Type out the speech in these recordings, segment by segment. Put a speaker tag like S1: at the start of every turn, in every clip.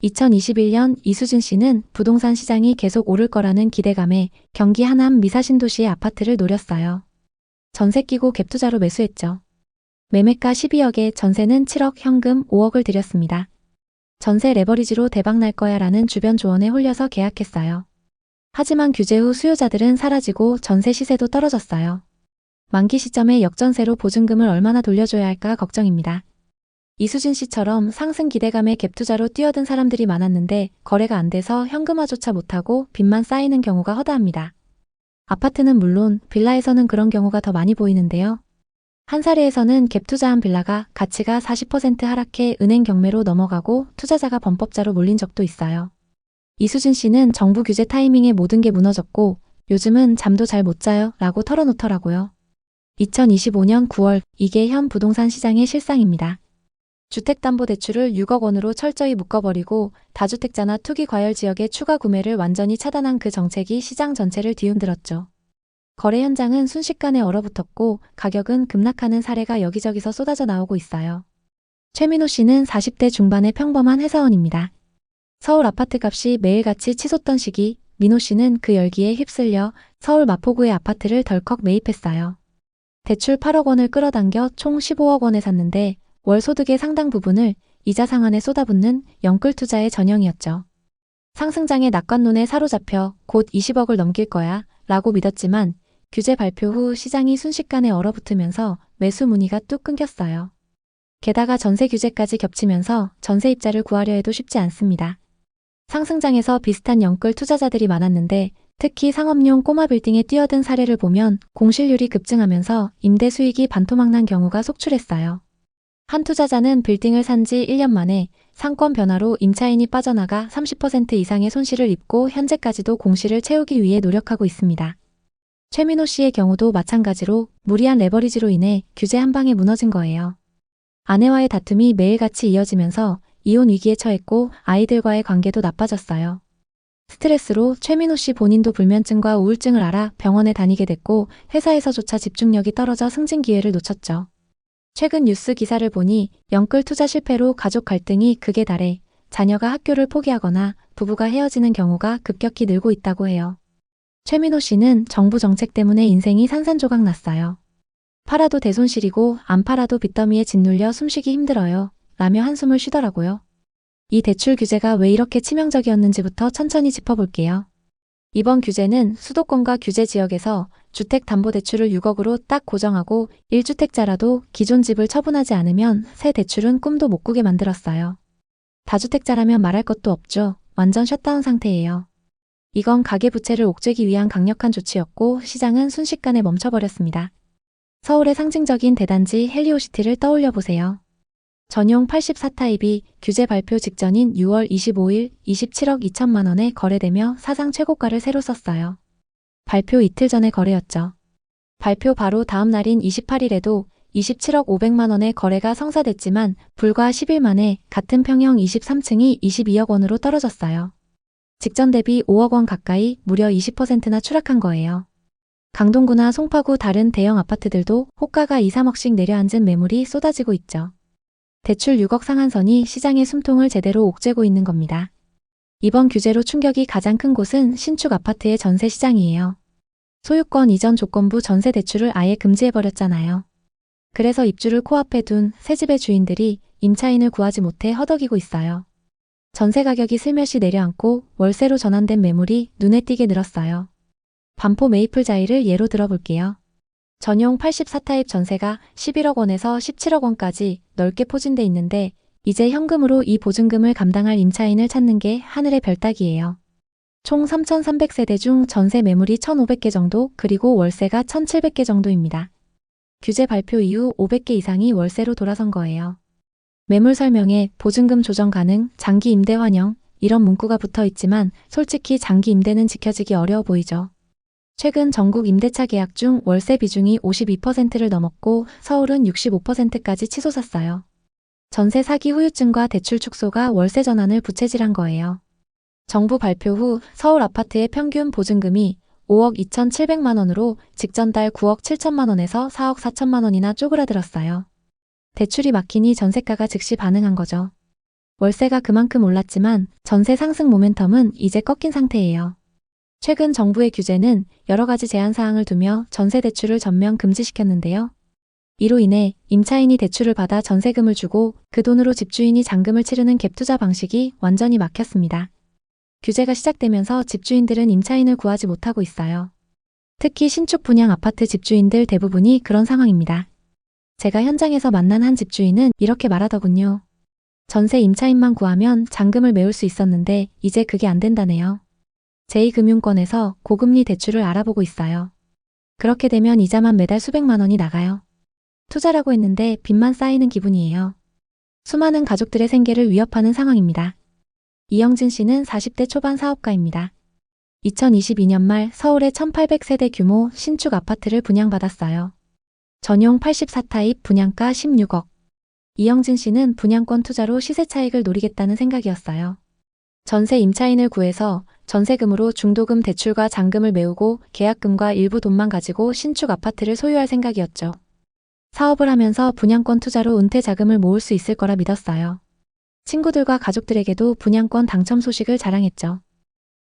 S1: 2021년 이수진 씨는 부동산 시장이 계속 오를 거라는 기대감에 경기 하남 미사신도시의 아파트를 노렸어요. 전세 끼고 갭투자로 매수했죠. 매매가 12억에 전세는 7억, 현금 5억을 들였습니다. 전세 레버리지로 대박 날 거야 라는 주변 조언에 홀려서 계약했어요. 하지만 규제 후 수요자들은 사라지고 전세 시세도 떨어졌어요. 만기 시점에 역전세로 보증금을 얼마나 돌려줘야 할까 걱정입니다. 이수진 씨처럼 상승 기대감에 갭투자로 뛰어든 사람들이 많았는데 거래가 안 돼서 현금화조차 못하고 빚만 쌓이는 경우가 허다합니다. 아파트는 물론 빌라에서는 그런 경우가 더 많이 보이는데요. 한 사례에서는 갭투자한 빌라가 가치가 40% 하락해 은행 경매로 넘어가고 투자자가 범법자로 몰린 적도 있어요. 이수진 씨는 정부 규제 타이밍에 모든 게 무너졌고 요즘은 잠도 잘 못 자요 라고 털어놓더라고요. 2025년 9월 이게 현 부동산 시장의 실상입니다. 주택담보대출을 6억 원으로 철저히 묶어버리고 다주택자나 투기과열 지역의 추가 구매를 완전히 차단한 그 정책이 시장 전체를 뒤흔들었죠. 거래 현장은 순식간에 얼어붙었고 가격은 급락하는 사례가 여기저기서 쏟아져 나오고 있어요. 최민호 씨는 40대 중반의 평범한 회사원입니다. 서울 아파트 값이 매일같이 치솟던 시기, 민호 씨는 그 열기에 휩쓸려 서울 마포구의 아파트를 덜컥 매입했어요. 대출 8억 원을 끌어당겨 총 15억 원에 샀는데 월 소득의 상당 부분을 이자 상환에 쏟아붓는 영끌 투자의 전형이었죠. 상승장의 낙관론에 사로잡혀 곧 20억을 넘길 거야 라고 믿었지만 규제 발표 후 시장이 순식간에 얼어붙으면서 매수 문의가 뚝 끊겼어요. 게다가 전세 규제까지 겹치면서 전세입자를 구하려 해도 쉽지 않습니다. 상승장에서 비슷한 영끌 투자자들이 많았는데 특히 상업용 꼬마 빌딩에 뛰어든 사례를 보면 공실률이 급증하면서 임대 수익이 반토막난 경우가 속출했어요. 한 투자자는 빌딩을 산 지 1년 만에 상권 변화로 임차인이 빠져나가 30% 이상의 손실을 입고 현재까지도 공실을 채우기 위해 노력하고 있습니다. 최민호 씨의 경우도 마찬가지로 무리한 레버리지로 인해 규제 한 방에 무너진 거예요. 아내와의 다툼이 매일같이 이어지면서 이혼 위기에 처했고 아이들과의 관계도 나빠졌어요. 스트레스로 최민호 씨 본인도 불면증과 우울증을 앓아 병원에 다니게 됐고 회사에서조차 집중력이 떨어져 승진 기회를 놓쳤죠. 최근 뉴스 기사를 보니 영끌 투자 실패로 가족 갈등이 극에 달해 자녀가 학교를 포기하거나 부부가 헤어지는 경우가 급격히 늘고 있다고 해요. 최민호 씨는 정부 정책 때문에 인생이 산산조각 났어요. 팔아도 대손실이고 안 팔아도 빚더미에 짓눌려 숨쉬기 힘들어요. 라며 한숨을 쉬더라고요. 이 대출 규제가 왜 이렇게 치명적이었는지부터 천천히 짚어볼게요. 이번 규제는 수도권과 규제 지역에서 주택담보대출을 6억으로 딱 고정하고 1주택자라도 기존 집을 처분하지 않으면 새 대출은 꿈도 못 꾸게 만들었어요. 다주택자라면 말할 것도 없죠. 완전 셧다운 상태예요. 이건 가계부채를 옥죄기 위한 강력한 조치였고 시장은 순식간에 멈춰버렸습니다. 서울의 상징적인 대단지 헬리오시티를 떠올려 보세요. 전용 84타입이 규제 발표 직전인 6월 25일 27억 2천만 원에 거래되며 사상 최고가를 새로 썼어요. 발표 이틀 전의 거래였죠. 발표 바로 다음 날인 28일에도 27억 500만 원의 거래가 성사됐지만 불과 10일 만에 같은 평형 23층이 22억 원으로 떨어졌어요. 직전 대비 5억 원 가까이 무려 20%나 추락한 거예요. 강동구나 송파구 다른 대형 아파트들도 호가가 2, 3억씩 내려앉은 매물이 쏟아지고 있죠. 대출 6억 상한선이 시장의 숨통을 제대로 옥죄고 있는 겁니다. 이번 규제로 충격이 가장 큰 곳은 신축 아파트의 전세 시장이에요. 소유권 이전 조건부 전세 대출을 아예 금지해버렸잖아요. 그래서 입주를 코앞에 둔 새 집의 주인들이 임차인을 구하지 못해 허덕이고 있어요. 전세 가격이 슬며시 내려앉고 월세로 전환된 매물이 눈에 띄게 늘었어요. 반포 메이플자이를 예로 들어볼게요. 전용 84타입 전세가 11억 원에서 17억 원까지 넓게 포진돼 있는데 이제 현금으로 이 보증금을 감당할 임차인을 찾는 게 하늘의 별 따기예요. 총 3,300세대 중 전세 매물이 1,500개 정도 그리고 월세가 1,700개 정도입니다. 규제 발표 이후 500개 이상이 월세로 돌아선 거예요. 매물 설명에 보증금 조정 가능, 장기 임대 환영 이런 문구가 붙어 있지만 솔직히 장기 임대는 지켜지기 어려워 보이죠. 최근 전국 임대차 계약 중 월세 비중이 52%를 넘었고 서울은 65%까지 치솟았어요. 전세 사기 후유증과 대출 축소가 월세 전환을 부채질한 거예요. 정부 발표 후 서울 아파트의 평균 보증금이 5억 2,700만 원으로 직전 달 9억 7천만 원에서 4억 4천만 원이나 쪼그라들었어요. 대출이 막히니 전세가가 즉시 반응한 거죠. 월세가 그만큼 올랐지만 전세 상승 모멘텀은 이제 꺾인 상태예요. 최근 정부의 규제는 여러 가지 제한 사항을 두며 전세 대출을 전면 금지시켰는데요. 이로 인해 임차인이 대출을 받아 전세금을 주고 그 돈으로 집주인이 잔금을 치르는 갭투자 방식이 완전히 막혔습니다. 규제가 시작되면서 집주인들은 임차인을 구하지 못하고 있어요. 특히 신축 분양 아파트 집주인들 대부분이 그런 상황입니다. 제가 현장에서 만난 한 집주인은 이렇게 말하더군요. 전세 임차인만 구하면 잔금을 메울 수 있었는데 이제 그게 안 된다네요. 제2금융권에서 고금리 대출을 알아보고 있어요. 그렇게 되면 이자만 매달 수백만 원이 나가요. 투자라고 했는데 빚만 쌓이는 기분이에요. 수많은 가족들의 생계를 위협하는 상황입니다. 이영진 씨는 40대 초반 사업가입니다. 2022년 말 서울의 1800세대 규모 신축 아파트를 분양받았어요. 전용 84타입 분양가 16억. 이영진 씨는 분양권 투자로 시세 차익을 노리겠다는 생각이었어요. 전세 임차인을 구해서 전세금으로 중도금 대출과 잔금을 메우고 계약금과 일부 돈만 가지고 신축 아파트를 소유할 생각이었죠. 사업을 하면서 분양권 투자로 은퇴 자금을 모을 수 있을 거라 믿었어요. 친구들과 가족들에게도 분양권 당첨 소식을 자랑했죠.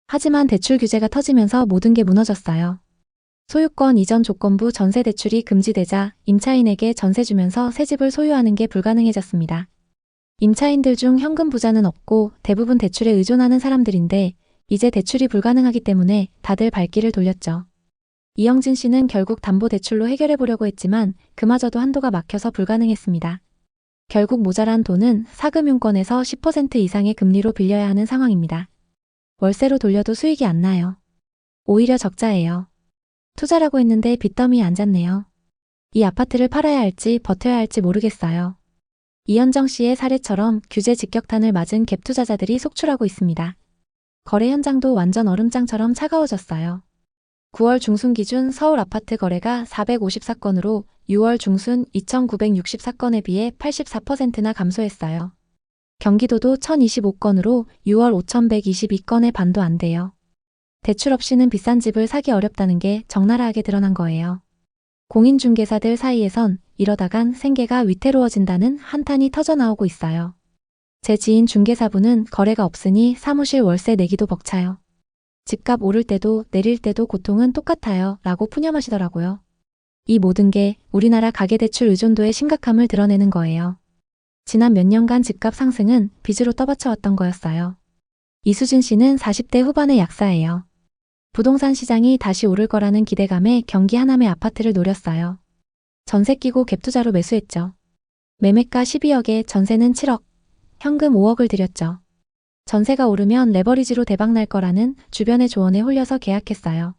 S1: 하지만 대출 규제가 터지면서 모든 게 무너졌어요. 소유권 이전 조건부 전세 대출이 금지되자 임차인에게 전세 주면서 새 집을 소유하는 게 불가능해졌습니다. 임차인들 중 현금 부자는 없고 대부분 대출에 의존하는 사람들인데 이제 대출이 불가능하기 때문에 다들 발길을 돌렸죠. 이영진 씨는 결국 담보대출로 해결해 보려고 했지만 그마저도 한도가 막혀서 불가능했습니다. 결국 모자란 돈은 사금융권에서 10% 이상의 금리로 빌려야 하는 상황입니다. 월세로 돌려도 수익이 안 나요. 오히려 적자예요. 투자라고 했는데 빚더미에 앉았네요. 이 아파트를 팔아야 할지 버텨야 할지 모르겠어요. 이현정 씨의 사례처럼 규제 직격탄을 맞은 갭 투자자들이 속출하고 있습니다. 거래 현장도 완전 얼음장처럼 차가워졌어요. 9월 중순 기준 서울 아파트 거래가 454건으로 6월 중순 2,964건에 비해 84%나 감소했어요. 경기도도 1,025건으로 6월 5,122건의 반도 안 돼요. 대출 없이는 비싼 집을 사기 어렵다는 게 적나라하게 드러난 거예요. 공인중개사들 사이에선 이러다간 생계가 위태로워진다는 한탄이 터져나오고 있어요. 제 지인 중개사분은 거래가 없으니 사무실 월세 내기도 벅차요. 집값 오를 때도 내릴 때도 고통은 똑같아요 라고 푸념하시더라고요. 이 모든 게 우리나라 가계대출 의존도의 심각함을 드러내는 거예요. 지난 몇 년간 집값 상승은 빚으로 떠받쳐왔던 거였어요. 이수진 씨는 40대 후반의 약사예요. 부동산 시장이 다시 오를 거라는 기대감에 경기 하남의 아파트를 노렸어요. 전세 끼고 갭투자로 매수했죠. 매매가 12억에 전세는 7억, 현금 5억을 들였죠. 전세가 오르면 레버리지로 대박날 거라는 주변의 조언에 홀려서 계약했어요.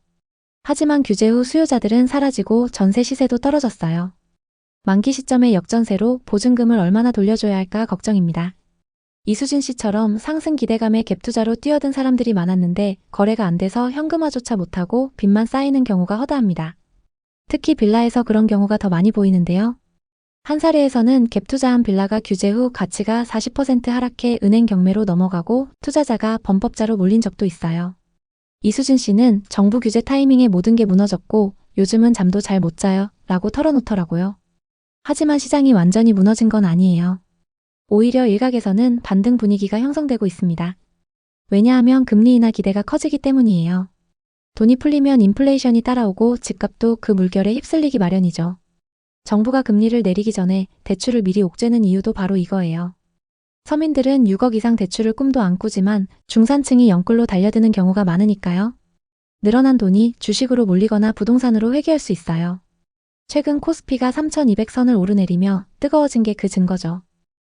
S1: 하지만 규제 후 수요자들은 사라지고 전세 시세도 떨어졌어요. 만기 시점에 역전세로 보증금을 얼마나 돌려줘야 할까 걱정입니다. 이수진 씨처럼 상승 기대감에 갭투자로 뛰어든 사람들이 많았는데 거래가 안 돼서 현금화조차 못하고 빚만 쌓이는 경우가 허다합니다. 특히 빌라에서 그런 경우가 더 많이 보이는데요. 한 사례에서는 갭투자한 빌라가 규제 후 가치가 40% 하락해 은행 경매로 넘어가고 투자자가 범법자로 몰린 적도 있어요. 이수진 씨는 정부 규제 타이밍에 모든 게 무너졌고 요즘은 잠도 잘 못 자요 라고 털어놓더라고요. 하지만 시장이 완전히 무너진 건 아니에요. 오히려 일각에서는 반등 분위기가 형성되고 있습니다. 왜냐하면 금리 인하 기대가 커지기 때문이에요. 돈이 풀리면 인플레이션이 따라오고 집값도 그 물결에 휩쓸리기 마련이죠. 정부가 금리를 내리기 전에 대출을 미리 옥죄는 이유도 바로 이거예요. 서민들은 6억 이상 대출을 꿈도 안 꾸지만 중산층이 영끌로 달려드는 경우가 많으니까요. 늘어난 돈이 주식으로 몰리거나 부동산으로 회귀할 수 있어요. 최근 코스피가 3,200선을 오르내리며 뜨거워진 게 그 증거죠.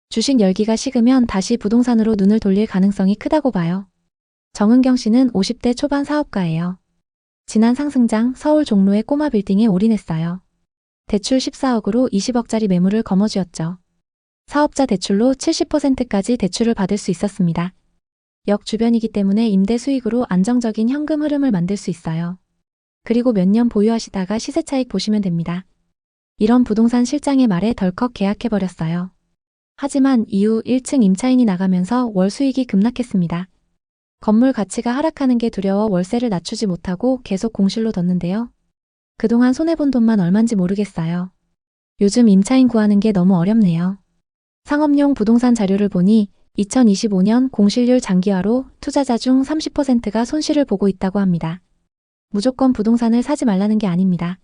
S1: 주식 열기가 식으면 다시 부동산으로 눈을 돌릴 가능성이 크다고 봐요. 정은경 씨는 50대 초반 사업가예요. 지난 상승장 서울 종로의 꼬마 빌딩에 올인했어요. 대출 14억으로 20억짜리 매물을 거머쥐었죠. 사업자 대출로 70%까지 대출을 받을 수 있었습니다. 역 주변이기 때문에 임대 수익으로 안정적인 현금 흐름을 만들 수 있어요. 그리고 몇 년 보유하시다가 시세 차익 보시면 됩니다. 이런 부동산 실장의 말에 덜컥 계약해버렸어요. 하지만 이후 1층 임차인이 나가면서 월 수익이 급락했습니다. 건물 가치가 하락하는 게 두려워 월세를 낮추지 못하고 계속 공실로 뒀는데요. 그동안 손해본 돈만 얼만지 모르겠어요. 요즘 임차인 구하는 게 너무 어렵네요. 상업용 부동산 자료를 보니 2025년 공실률 장기화로 투자자 중 30%가 손실을 보고 있다고 합니다. 무조건 부동산을 사지 말라는 게 아닙니다.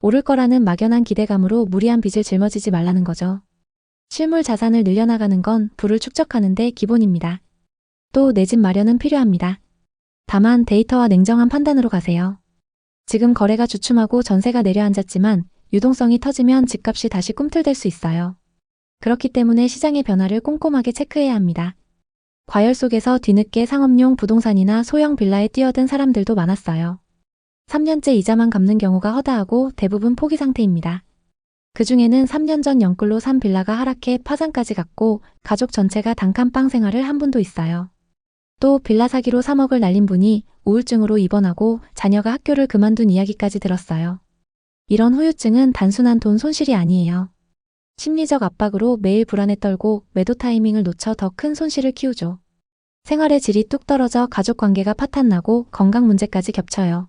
S1: 오를 거라는 막연한 기대감으로 무리한 빚을 짊어지지 말라는 거죠. 실물 자산을 늘려나가는 건 부를 축적하는 데 기본입니다. 또 내 집 마련은 필요합니다. 다만 데이터와 냉정한 판단으로 가세요. 지금 거래가 주춤하고 전세가 내려앉았지만 유동성이 터지면 집값이 다시 꿈틀댈 수 있어요. 그렇기 때문에 시장의 변화를 꼼꼼하게 체크해야 합니다. 과열 속에서 뒤늦게 상업용 부동산이나 소형 빌라에 뛰어든 사람들도 많았어요. 3년째 이자만 갚는 경우가 허다하고 대부분 포기 상태입니다. 그 중에는 3년 전 영끌로 산 빌라가 하락해 파산까지 갔고 가족 전체가 단칸방 생활을 한 분도 있어요. 또 빌라 사기로 3억을 날린 분이 우울증으로 입원하고 자녀가 학교를 그만둔 이야기까지 들었어요. 이런 후유증은 단순한 돈 손실이 아니에요. 심리적 압박으로 매일 불안에 떨고 매도 타이밍을 놓쳐 더 큰 손실을 키우죠. 생활의 질이 뚝 떨어져 가족 관계가 파탄나고 건강 문제까지 겹쳐요.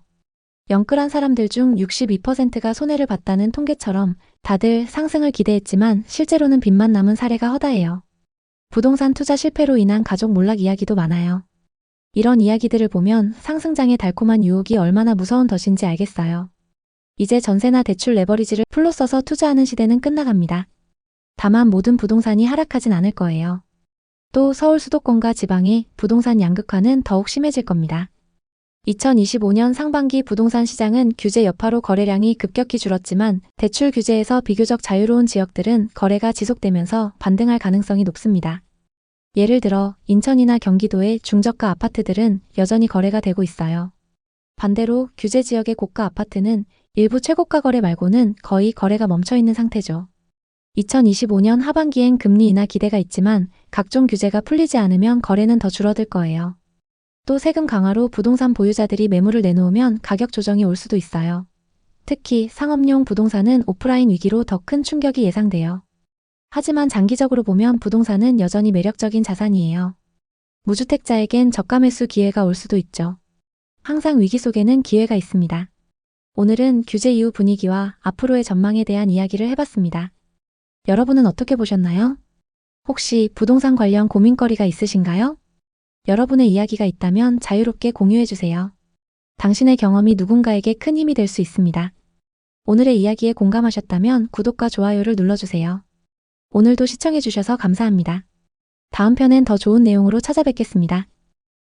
S1: 영끌한 사람들 중 62%가 손해를 봤다는 통계처럼 다들 상승을 기대했지만 실제로는 빚만 남은 사례가 허다해요. 부동산 투자 실패로 인한 가족 몰락 이야기도 많아요. 이런 이야기들을 보면 상승장의 달콤한 유혹이 얼마나 무서운 덫인지 알겠어요. 이제 전세나 대출 레버리지를 풀로 써서 투자하는 시대는 끝나갑니다. 다만 모든 부동산이 하락하진 않을 거예요. 또 서울 수도권과 지방의 부동산 양극화는 더욱 심해질 겁니다. 2025년 상반기 부동산 시장은 규제 여파로 거래량이 급격히 줄었지만 대출 규제에서 비교적 자유로운 지역들은 거래가 지속되면서 반등할 가능성이 높습니다. 예를 들어 인천이나 경기도의 중저가 아파트들은 여전히 거래가 되고 있어요. 반대로 규제 지역의 고가 아파트는 일부 최고가 거래 말고는 거의 거래가 멈춰있는 상태죠. 2025년 하반기엔 금리 인하 기대가 있지만 각종 규제가 풀리지 않으면 거래는 더 줄어들 거예요. 또 세금 강화로 부동산 보유자들이 매물을 내놓으면 가격 조정이 올 수도 있어요. 특히 상업용 부동산은 오프라인 위기로 더 큰 충격이 예상돼요. 하지만 장기적으로 보면 부동산은 여전히 매력적인 자산이에요. 무주택자에겐 저가 매수 기회가 올 수도 있죠. 항상 위기 속에는 기회가 있습니다. 오늘은 규제 이후 분위기와 앞으로의 전망에 대한 이야기를 해봤습니다. 여러분은 어떻게 보셨나요? 혹시 부동산 관련 고민거리가 있으신가요? 여러분의 이야기가 있다면 자유롭게 공유해주세요. 당신의 경험이 누군가에게 큰 힘이 될 수 있습니다. 오늘의 이야기에 공감하셨다면 구독과 좋아요를 눌러주세요. 오늘도 시청해주셔서 감사합니다. 다음 편엔 더 좋은 내용으로 찾아뵙겠습니다.